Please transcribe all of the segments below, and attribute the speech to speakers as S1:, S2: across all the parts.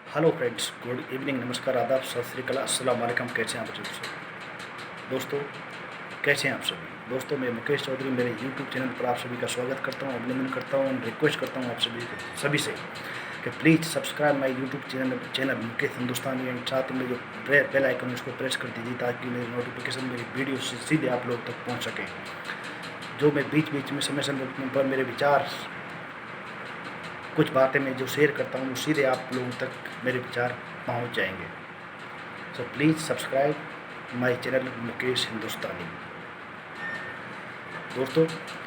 S1: Hello friends, good evening, नमस्कार, आदाब, सत श्री अकाल, अस्सलाम वालेकुम। कैसे हैं आप सब दोस्तों? कैसे हैं आप सभी दोस्तों? मैं मुकेश चौधरी मेरे यूट्यूब चैनल पर आप सभी का स्वागत करता हूं, अभिनंदन करता हूं, रिक्वेस्ट करता हूं आप सभी से कि please subscribe my YouTube channel Mukesh Hindustani, and साथ में जो बेल आइकन उसको प्रेस कर दीजिए ताकि मेरी नोटिफिकेशन मेरी वीडियो से सीधे आप लोग तक पहुँच सकें। जो मैं बीच बीच में समय समय पर मेरे विचार, कुछ बातें मैं जो शेयर करता हूँ वो सीधे आप लोगों तक मेरे विचार पहुँच जाएंगे। So please subscribe my channel Mukesh Hindustani. दोस्तों,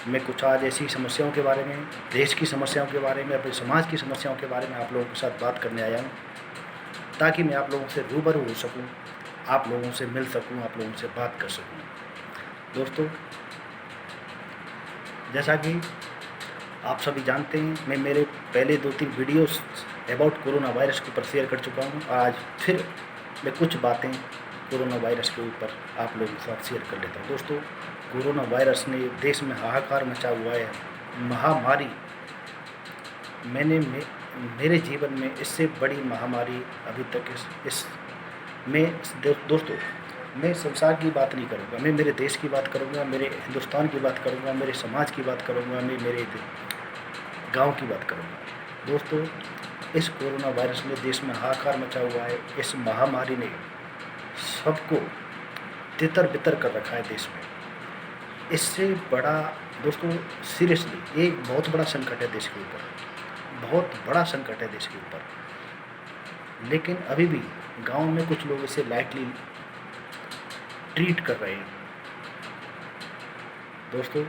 S1: मैं कुछ आज ऐसी समस्याओं के बारे में, देश की समस्याओं के बारे में, अपने समाज की समस्याओं के बारे में आप लोगों के साथ बात करने आया हूँ ताकि मैं आप लोगों से रूबरू हो सकूँ, आप लोगों से मिल सकूँ, आप लोगों से बात कर सकूँ। दोस्तों, जैसा कि आप सभी जानते हैं, मैं मेरे पहले 2-3 वीडियोस अबाउट कोरोना वायरस के ऊपर शेयर कर चुका हूं। आज फिर मैं कुछ बातें कोरोना वायरस के ऊपर आप लोगों के साथ शेयर कर लेता हूं। दोस्तों, कोरोना वायरस ने देश में हाहाकार मचा हुआ है, महामारी। मेरे जीवन में इससे बड़ी महामारी अभी तक इस मैं दोस्तों, मैं संसार की बात नहीं करूँगा, मैं मेरे देश की बात करूँगा, मेरे हिंदुस्तान की बात करूँगा, मेरे समाज की बात करूँगा, मैं मेरे गांव की बात करूँगा। दोस्तों, इस कोरोना वायरस ने देश में हाहाकार मचा हुआ है। इस महामारी ने सबको तितर बितर कर रखा है देश में। इससे बड़ा दोस्तों, सीरियसली एक बहुत बड़ा संकट है देश के ऊपर, बहुत बड़ा संकट है देश के ऊपर। लेकिन अभी भी गांव में कुछ लोग इसे लाइटली ट्रीट कर रहे हैं। दोस्तों,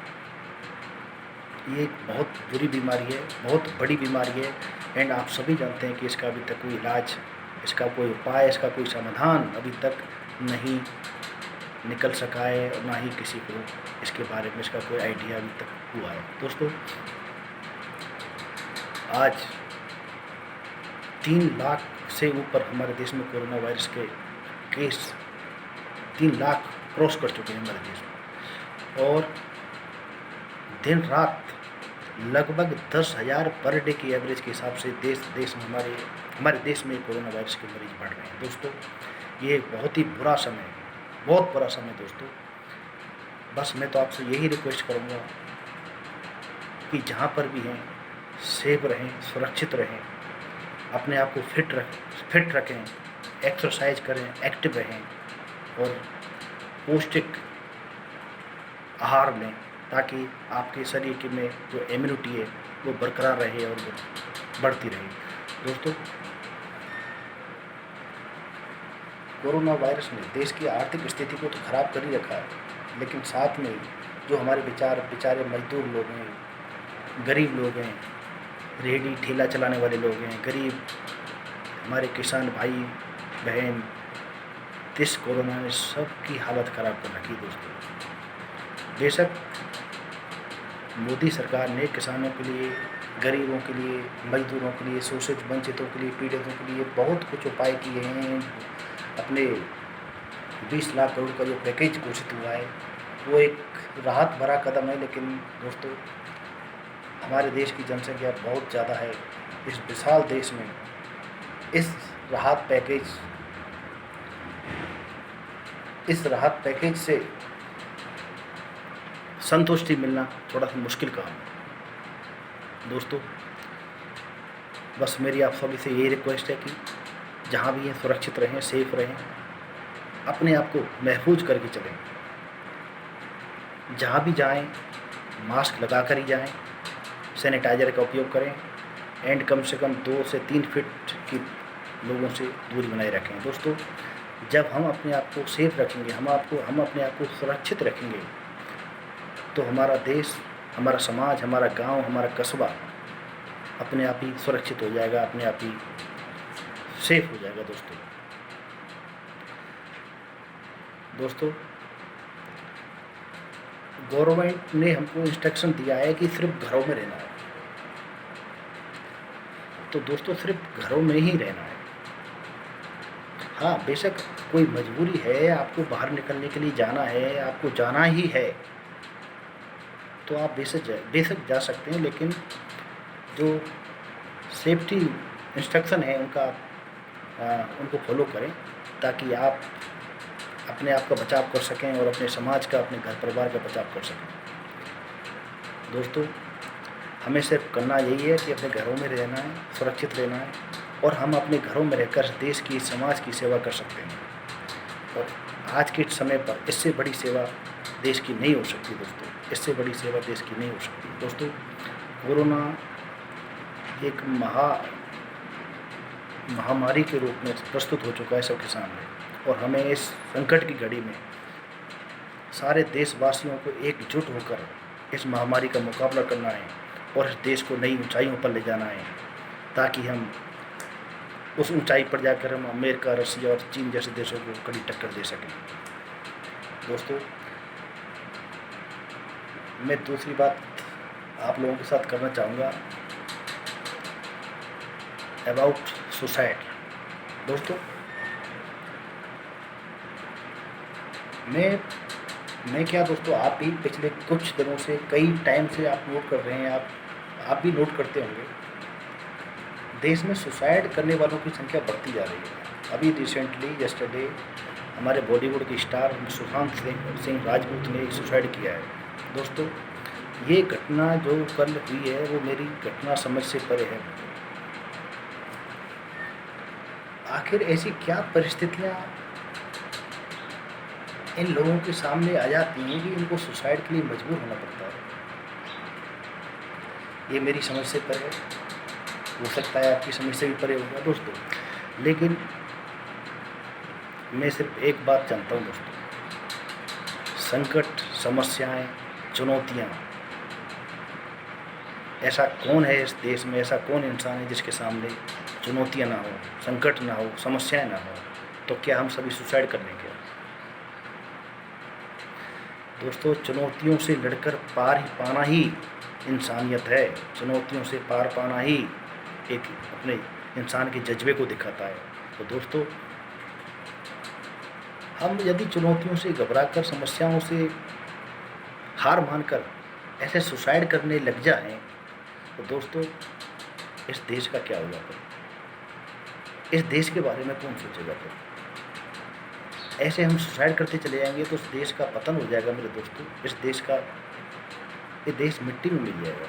S1: ये एक बहुत बुरी बीमारी है, बहुत बड़ी बीमारी है, एंड आप सभी जानते हैं कि इसका अभी तक कोई इलाज, इसका कोई उपाय, इसका कोई समाधान अभी तक नहीं निकल सका है, और ना ही किसी को इसके बारे में इसका कोई आइडिया अभी तक हुआ है। दोस्तों, आज 3 लाख से ऊपर हमारे देश में कोरोना वायरस के केस 3 लाख क्रॉस कर चुके हैं हमारे देश में, और दिन रात लगभग 10,000 पर डे की एवरेज के हिसाब से देश में हमारे देश में कोरोना वायरस के मरीज बढ़ रहे हैं। दोस्तों, ये बहुत ही बुरा समय है, बहुत बुरा समय। दोस्तों, बस मैं तो आपसे यही रिक्वेस्ट करूँगा कि जहाँ पर भी हैं सेफ रहें, सुरक्षित रहें, अपने आप को फिट रखें, एक्सरसाइज करें, एक्टिव रहें, और पौष्टिक आहार लें ताकि आपके शरीर में जो इम्यूनिटी है वो बरकरार रहे और वो बढ़ती रहे। दोस्तों, कोरोना वायरस ने देश की आर्थिक स्थिति को तो ख़राब कर ही रखा है, लेकिन साथ में जो हमारे बेचारे मजदूर लोग हैं, गरीब लोग हैं, रेहड़ी ठेला चलाने वाले लोग हैं, गरीब हमारे किसान भाई बहन, इस कोरोना ने सबकी हालत ख़राब कर रखी। दोस्तों, बेशक मोदी सरकार ने किसानों के लिए, गरीबों के लिए, मजदूरों के लिए, शोषित वंचितों के लिए, पीड़ितों के लिए बहुत कुछ उपाय किए हैं। अपने 20 लाख करोड़ का जो पैकेज घोषित हुआ है वो एक राहत भरा कदम है, लेकिन दोस्तों, हमारे देश की जनसंख्या बहुत ज़्यादा है। इस विशाल देश में इस राहत पैकेज से संतुष्टि मिलना थोड़ा सा मुश्किल काम है। दोस्तों, बस मेरी आप सभी से यही रिक्वेस्ट है कि जहाँ भी हैं सुरक्षित रहें, सेफ रहें, अपने आप को महफूज करके चलें। जहाँ भी जाएं मास्क लगा कर ही जाएं, सैनिटाइज़र का उपयोग करें, एंड कम से कम 2 से 3 फीट की लोगों से दूरी बनाए रखें। दोस्तों, जब हम अपने आप को सेफ रखेंगे, हम अपने आप को सुरक्षित रखेंगे, तो हमारा देश, हमारा समाज, हमारा गांव, हमारा कस्बा अपने आप ही सुरक्षित हो जाएगा, अपने आप ही सेफ हो जाएगा। दोस्तों, गवर्नमेंट ने हमको इंस्ट्रक्शन दिया है कि सिर्फ घरों में रहना है, तो दोस्तों सिर्फ घरों में ही रहना है। हाँ, बेशक कोई मजबूरी है, आपको बाहर निकलने के लिए जाना है, आपको जाना ही है, तो आप बेशक जा सकते हैं, लेकिन जो सेफ्टी इंस्ट्रक्शन है उनका उनको फॉलो करें, ताकि आप अपने आप का बचाव कर सकें और अपने समाज का, अपने घर परिवार का बचाव कर सकें। दोस्तों, हमें सिर्फ करना यही है कि अपने घरों में रहना है, सुरक्षित रहना है, और हम अपने घरों में रहकर देश की, समाज की सेवा कर सकते हैं। और आज के समय पर इससे बड़ी सेवा देश की नहीं हो सकती दोस्तों, इससे बड़ी सेवा देश की नहीं हो सकती। दोस्तों, कोरोना एक महामारी के रूप में प्रस्तुत हो चुका है सबके सामने, और हमें इस संकट की घड़ी में सारे देशवासियों को एकजुट होकर इस महामारी का मुकाबला करना है और इस देश को नई ऊंचाइयों पर ले जाना है, ताकि हम उस ऊंचाई पर जाकर हम अमेरिका, रसिया और चीन जैसे देशों को कड़ी टक्कर दे सकें। दोस्तों, मैं दूसरी बात आप लोगों के साथ करना चाहूँगा अबाउट सुसाइड। दोस्तों, मैं क्या दोस्तों, आप भी पिछले कुछ दिनों से, कई टाइम से आप नोट कर रहे हैं, आप भी नोट करते होंगे, देश में सुसाइड करने वालों की संख्या बढ़ती जा रही है। अभी रिसेंटली यस्टरडे हमारे बॉलीवुड के स्टार सुशांत सिंह राजपूत ने सुसाइड किया है। दोस्तों, ये घटना जो कल हुई है वो मेरी घटना समझ से परे है। आखिर ऐसी क्या परिस्थितियाँ इन लोगों के सामने आ जाती हैं कि इनको सुसाइड के लिए मजबूर होना पड़ता है। ये मेरी समझ से परे है, हो सकता है आपकी समझ से भी परे होगा दोस्तों, लेकिन मैं सिर्फ एक बात जानता हूँ दोस्तों, संकट, समस्याएं, चुनौतियाँ, ऐसा कौन है इस देश में, ऐसा कौन इंसान है जिसके सामने चुनौतियाँ ना हो, संकट ना हो, समस्याएं ना हो? तो क्या हम सभी सुसाइड कर लेंगे? दोस्तों, चुनौतियों से लड़कर पार ही पाना ही इंसानियत है। चुनौतियों से पार पाना ही एक अपने इंसान के जज्बे को दिखाता है। तो दोस्तों, हम यदि चुनौतियों से घबराकर, समस्याओं से हार मानकर ऐसे सुसाइड करने लग जाएं, तो दोस्तों इस देश का क्या होगा फिर? इस देश के बारे में कौन सोचेगा फिर? ऐसे हम सुसाइड करते चले जाएंगे तो उस देश का पतन हो जाएगा मेरे दोस्तों। ये देश मिट्टी में मिल जाएगा।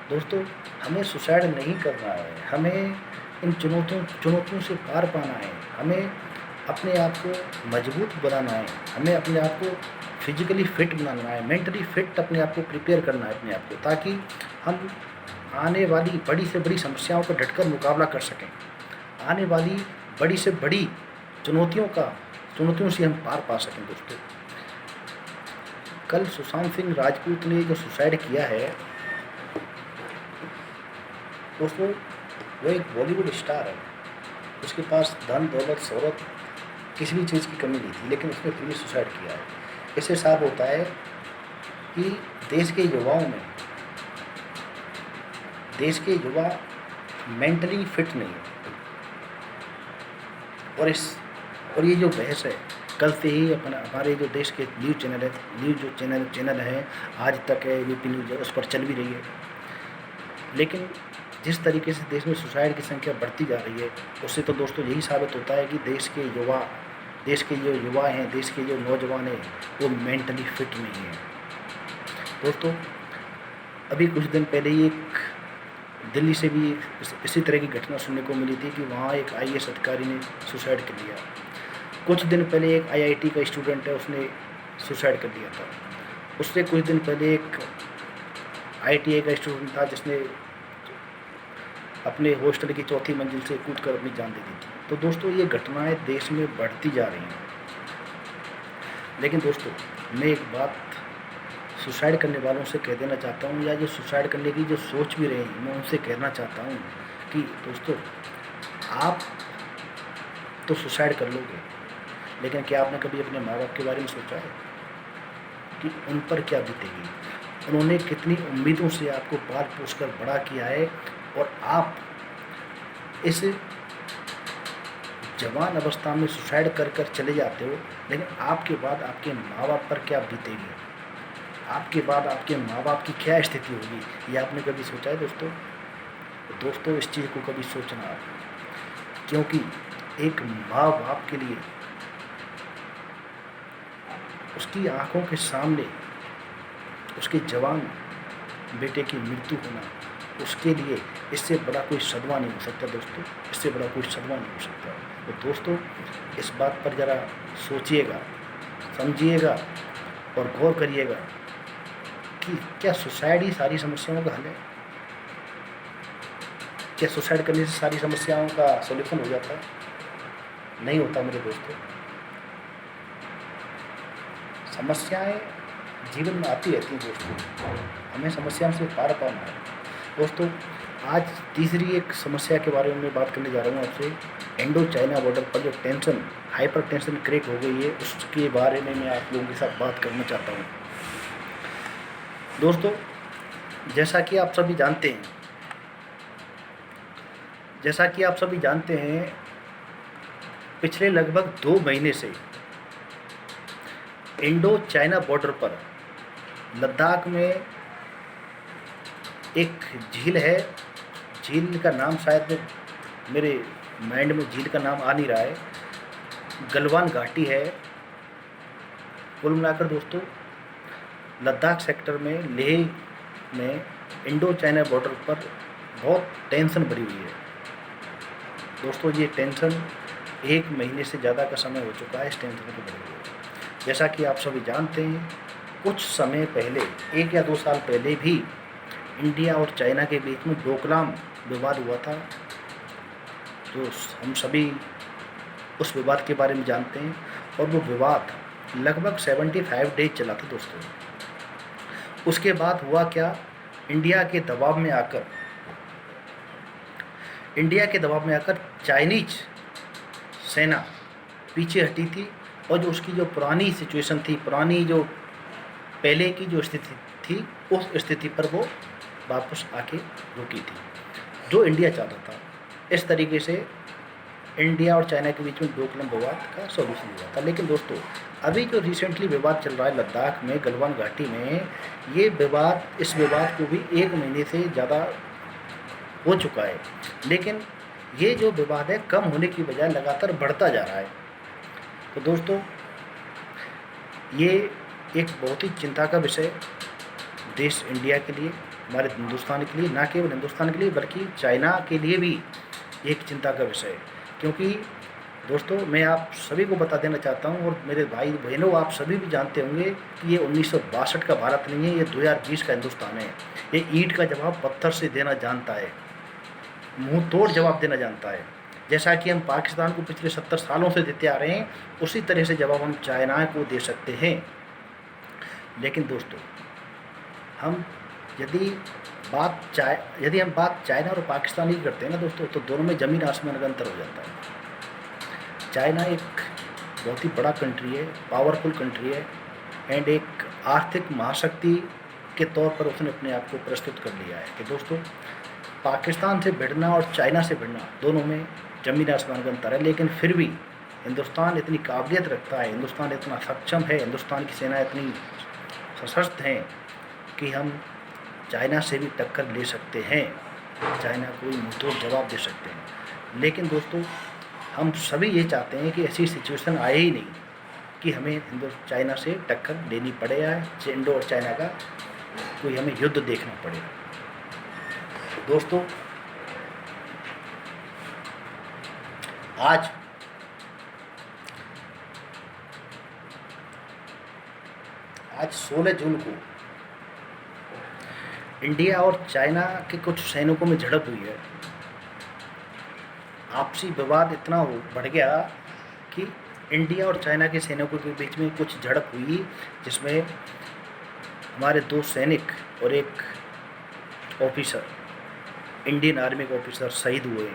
S1: दोस्तों, हमें सुसाइड नहीं करना है, हमें इन चुनौतियों से पार पाना है, हमें अपने आप को मजबूत बनाना है, हमें अपने आप को फिजिकली फिट बनाना है, मेंटली फिट अपने आप को प्रिपेयर करना है अपने आप को, ताकि हम आने वाली बड़ी से बड़ी समस्याओं का डटकर मुकाबला कर सकें। आने वाली बड़ी से बड़ी चुनौतियों से हम पार पा सकें। दोस्तों, कल सुशांत सिंह राजपूत ने जो सुसाइड किया है दोस्तों, वो एक बॉलीवुड स्टार है, उसके पास धन, दौलत, शोहरत, किसी भी चीज़ की कमी नहीं थी, लेकिन उसने फिर भी सुसाइड किया है। इससे साफ होता है कि देश के युवा मेंटली फिट नहीं है। और ये जो बहस है, कल से ही हमारे जो देश के चैनल हैं, आज तक है, यूपी न्यूज़ है, उस पर चल भी रही है। लेकिन जिस तरीके से देश में सुसाइड की संख्या बढ़ती जा रही है, उससे तो दोस्तों यही साबित होता है कि देश के जो युवा हैं, देश के जो नौजवान हैं, वो मेंटली फिट नहीं हैं। दोस्तों, अभी कुछ दिन पहले ही एक दिल्ली से भी इसी तरह की घटना सुनने को मिली थी कि वहाँ एक IAS अधिकारी ने सुसाइड कर लिया। कुछ दिन पहले एक IIT का स्टूडेंट है, उसने सुसाइड कर लिया था। उससे कुछ दिन पहले एक ITI का स्टूडेंट था जिसने अपने हॉस्टल की 4थी मंजिल से कूदकर अपनी जान दे दी थी। तो दोस्तों, ये घटनाएं देश में बढ़ती जा रही हैं। लेकिन दोस्तों, मैं एक बात सुसाइड करने वालों से कह देना चाहता हूँ, या जो सुसाइड करने की जो सोच भी रहे हैं, मैं उनसे कहना चाहता हूँ कि दोस्तों, आप तो सुसाइड कर लोगे, लेकिन क्या आपने कभी अपने माँ बाप के बारे में सोचा है कि उन पर क्या बीतेगी? उन्होंने कितनी उम्मीदों से आपको पाल पोस कर बड़ा किया है, और आप इस जवान अवस्था में सुसाइड कर चले जाते हो, लेकिन आपके बाद आपके माँ बाप पर क्या बीतेगी? आपके बाद आपके माँ बाप की क्या स्थिति होगी? ये आपने कभी सोचा है दोस्तों? इस चीज़ को कभी सोचना आप। क्योंकि एक माँ बाप के लिए उसकी आंखों के सामने उसके जवान बेटे की मृत्यु होना, उसके लिए इससे बड़ा कोई सदमा नहीं हो सकता दोस्तों, इससे बड़ा कोई सदमा नहीं हो सकता। तो दोस्तों, इस बात पर ज़रा सोचिएगा, समझिएगा और गौर करिएगा कि क्या सुसाइड ही सारी समस्याओं का हल है? क्या सुसाइड करने से सारी समस्याओं का सॉल्यूशन हो जाता है? नहीं होता मेरे दोस्तों। समस्याएं जीवन में आती रहती हैं दोस्तों, हमें समस्याओं से पार पाना है। दोस्तों, आज तीसरी एक समस्या के बारे में बात करने जा रहा हूँ आपसे। इंडो चाइना बॉर्डर पर जो टेंशन, हाइपर टेंशन क्रिएट हो गई है, उसके बारे में मैं आप लोगों के साथ बात करना चाहता हूँ। दोस्तों, जैसा कि आप सभी जानते हैं, पिछले लगभग 2 महीने से इंडो चाइना बॉर्डर पर लद्दाख में एक झील है। झील का नाम शायद मेरे माइंड में झील का नाम आ नहीं रहा है, गलवान घाटी है। कुल मिलाकर दोस्तों, लद्दाख सेक्टर में, लेह में इंडो चाइना बॉर्डर पर बहुत टेंशन भरी हुई है। दोस्तों, ये टेंशन 1 महीने से ज़्यादा का समय हो चुका है इस टेंशन को भरी हुई है। जैसा कि आप सभी जानते हैं, कुछ समय पहले, 1 या 2 साल पहले भी इंडिया और चाइना के बीच में डोकलाम विवाद हुआ था। तो हम सभी उस विवाद के बारे में जानते हैं, और वो विवाद लगभग 75 डेज चला था दोस्तों। उसके बाद हुआ क्या, इंडिया के दबाव में आकर चाइनीज सेना पीछे हटी थी, और जो उसकी जो पुरानी सिचुएशन थी, पुरानी जो पहले की जो स्थिति थी, उस स्थिति पर वो वापस आके रुकी थी, जो इंडिया चाहता था। इस तरीके से इंडिया और चाइना के बीच में डोकलाम विवाद का सॉल्यूशन हुआ था। लेकिन दोस्तों, अभी जो रिसेंटली विवाद चल रहा है लद्दाख में, गलवान घाटी में, इस विवाद को भी 1 महीने से ज़्यादा हो चुका है। लेकिन ये जो विवाद है, कम होने की बजाय लगातार बढ़ता जा रहा है। तो दोस्तों, ये एक बहुत ही चिंता का विषय देश इंडिया के लिए, हमारे हिंदुस्तान के लिए, ना केवल हिंदुस्तान के लिए बल्कि चाइना के लिए भी एक चिंता का विषय है। क्योंकि दोस्तों, मैं आप सभी को बता देना चाहता हूँ, और मेरे भाई बहनों, आप सभी भी जानते होंगे कि ये 1962 का भारत नहीं है, ये 2020 का हिंदुस्तान है। ये ईंट का जवाब पत्थर से देना जानता है, मुंह तोड़ जवाब देना जानता है। जैसा कि हम पाकिस्तान को पिछले 70 सालों से देते आ रहे हैं, उसी तरह से जवाब हम चाइना को दे सकते हैं। लेकिन दोस्तों, यदि हम बात चाइना और पाकिस्तान की करते हैं ना दोस्तों, तो दोनों में ज़मीन आसमान का अंतर हो जाता है। चाइना एक बहुत ही बड़ा कंट्री है, पावरफुल कंट्री है, एंड एक आर्थिक महाशक्ति के तौर पर उसने अपने आप को प्रस्तुत कर लिया है। कि दोस्तों, पाकिस्तान से भिड़ना और चाइना से भिड़ना, दोनों में ज़मीन आसमान का अंतर है। लेकिन फिर भी हिंदुस्तान इतनी काबिलियत रखता है, हिंदुस्तान इतना सक्षम है, हिंदुस्तान की सेना इतनी सशक्त है कि हम चाइना से भी टक्कर ले सकते हैं, चाइना को भी मुंहतोड़ जवाब दे सकते हैं। लेकिन दोस्तों, हम सभी ये चाहते हैं कि ऐसी सिचुएशन आए ही नहीं कि हमें चाइना से टक्कर लेनी पड़े, या इंडो और चाइना का कोई हमें युद्ध देखना पड़े। दोस्तों, आज 16 जून को इंडिया और चाइना के कुछ सैनिकों में झड़प हुई है। आपसी विवाद इतना बढ़ गया कि इंडिया और चाइना के सैनिकों के बीच में कुछ झड़प हुई, जिसमें हमारे 2 सैनिक और एक ऑफिसर, इंडियन आर्मी के ऑफिसर शहीद हुए।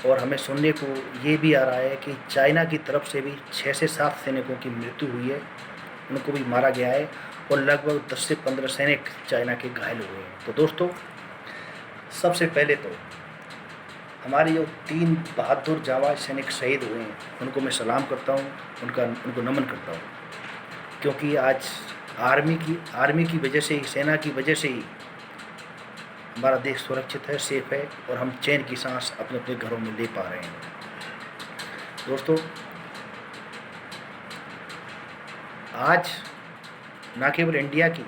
S1: और हमें सुनने को ये भी आ रहा है कि चाइना की तरफ से भी 6 से 7 सैनिकों की मृत्यु हुई है, उनको भी मारा गया है, और लगभग 10 से 15 सैनिक चाइना के घायल हुए हैं। तो दोस्तों, सबसे पहले तो हमारे जो 3 बहादुर जाबाज सैनिक शहीद हुए हैं, उनको मैं सलाम करता हूँ, उनको नमन करता हूँ। क्योंकि आज आर्मी की वजह से ही, सेना की वजह से ही हमारा देश सुरक्षित है, सेफ है और हम चैन की सांस अपने अपने घरों में ले पा रहे हैं। दोस्तों, आज न केवल इंडिया की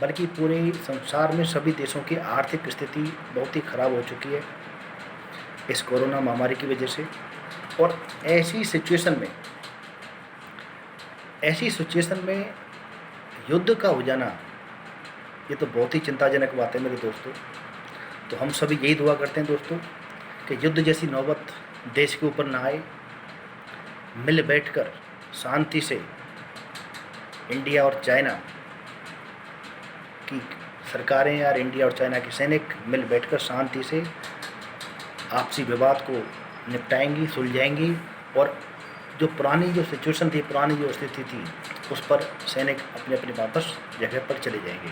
S1: बल्कि पूरे संसार में सभी देशों की आर्थिक स्थिति बहुत ही खराब हो चुकी है इस कोरोना महामारी की वजह से। और ऐसी सिचुएशन में युद्ध का हो जाना, ये तो बहुत ही चिंताजनक बात है मेरे दोस्तों। तो हम सभी यही दुआ करते हैं दोस्तों कि युद्ध जैसी नौबत देश के ऊपर ना आए। मिल बैठकर शांति से इंडिया और चाइना की सरकारें या इंडिया और चाइना के सैनिक मिल बैठकर शांति से आपसी विवाद को निपटाएंगी, सुलझाएंगी और जो सिचुएशन थी, पुरानी जो स्थिति थी, उस पर सैनिक अपने अपने वापस जगह पर चले जाएंगे,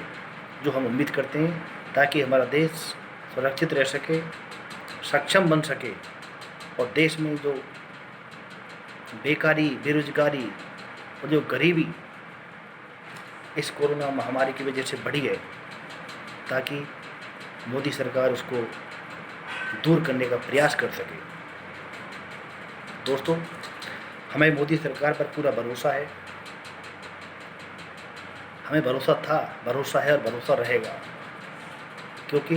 S1: जो हम उम्मीद करते हैं, ताकि हमारा देश सुरक्षित रह सके, सक्षम बन सके और देश में जो बेकारी, बेरोजगारी और जो गरीबी इस कोरोना महामारी की वजह से बढ़ी है, ताकि मोदी सरकार उसको दूर करने का प्रयास कर सके। दोस्तों, हमें मोदी सरकार पर पूरा भरोसा है। हमें भरोसा था, भरोसा है और भरोसा रहेगा, क्योंकि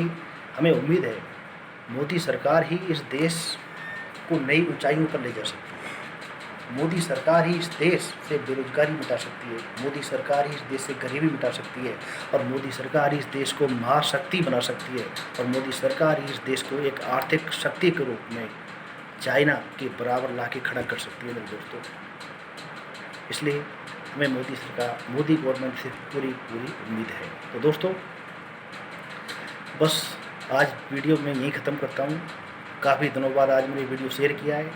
S1: हमें उम्मीद है मोदी सरकार ही इस देश को नई ऊंचाइयों पर ले जा सकती है। मोदी सरकार ही इस देश से बेरोजगारी मिटा सकती है। मोदी सरकार ही इस देश से गरीबी मिटा सकती है और मोदी सरकार ही इस देश को महाशक्ति बना सकती है और मोदी सरकार ही इस देश को एक आर्थिक शक्ति के रूप में चाइना के बराबर ला के खड़ा कर सकती है मेरे दोस्तों। इसलिए हमें मोदी गवर्नमेंट से पूरी उम्मीद है। तो दोस्तों, बस आज वीडियो मैं यहीं ख़त्म करता हूँ। काफ़ी दिनों बाद आज मैंने वीडियो शेयर किया है।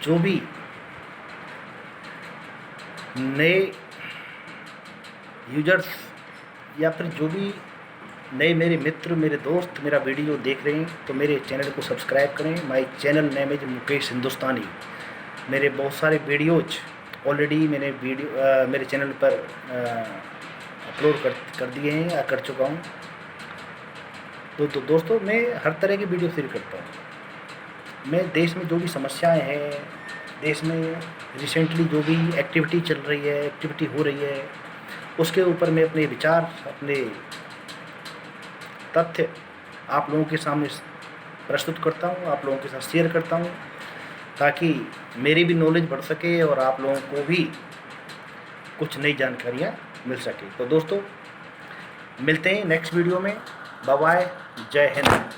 S1: जो भी नए यूजर्स या फिर जो भी नए मेरे मित्र, मेरे दोस्त मेरा वीडियो देख रहे हैं, तो मेरे चैनल को सब्सक्राइब करें। My channel name is Mukesh Hindustani. मेरे बहुत सारे वीडियोज ऑलरेडी मैंने मेरे चैनल पर अपलोड कर दिए हैं या कर चुका हूँ। तो दोस्तों, मैं हर तरह की वीडियो शेयर करता हूँ। मैं देश में जो भी समस्याएं हैं, देश में रिसेंटली जो भी एक्टिविटी हो रही है, उसके ऊपर मैं अपने विचार, अपने तथ्य आप लोगों के सामने प्रस्तुत करता हूँ, आप लोगों के साथ शेयर करता हूँ, ताकि मेरी भी नॉलेज बढ़ सके और आप लोगों को भी कुछ नई जानकारियाँ मिल सके। तो दोस्तों, मिलते हैं नेक्स्ट वीडियो में। बाय बाय, जय हिंद।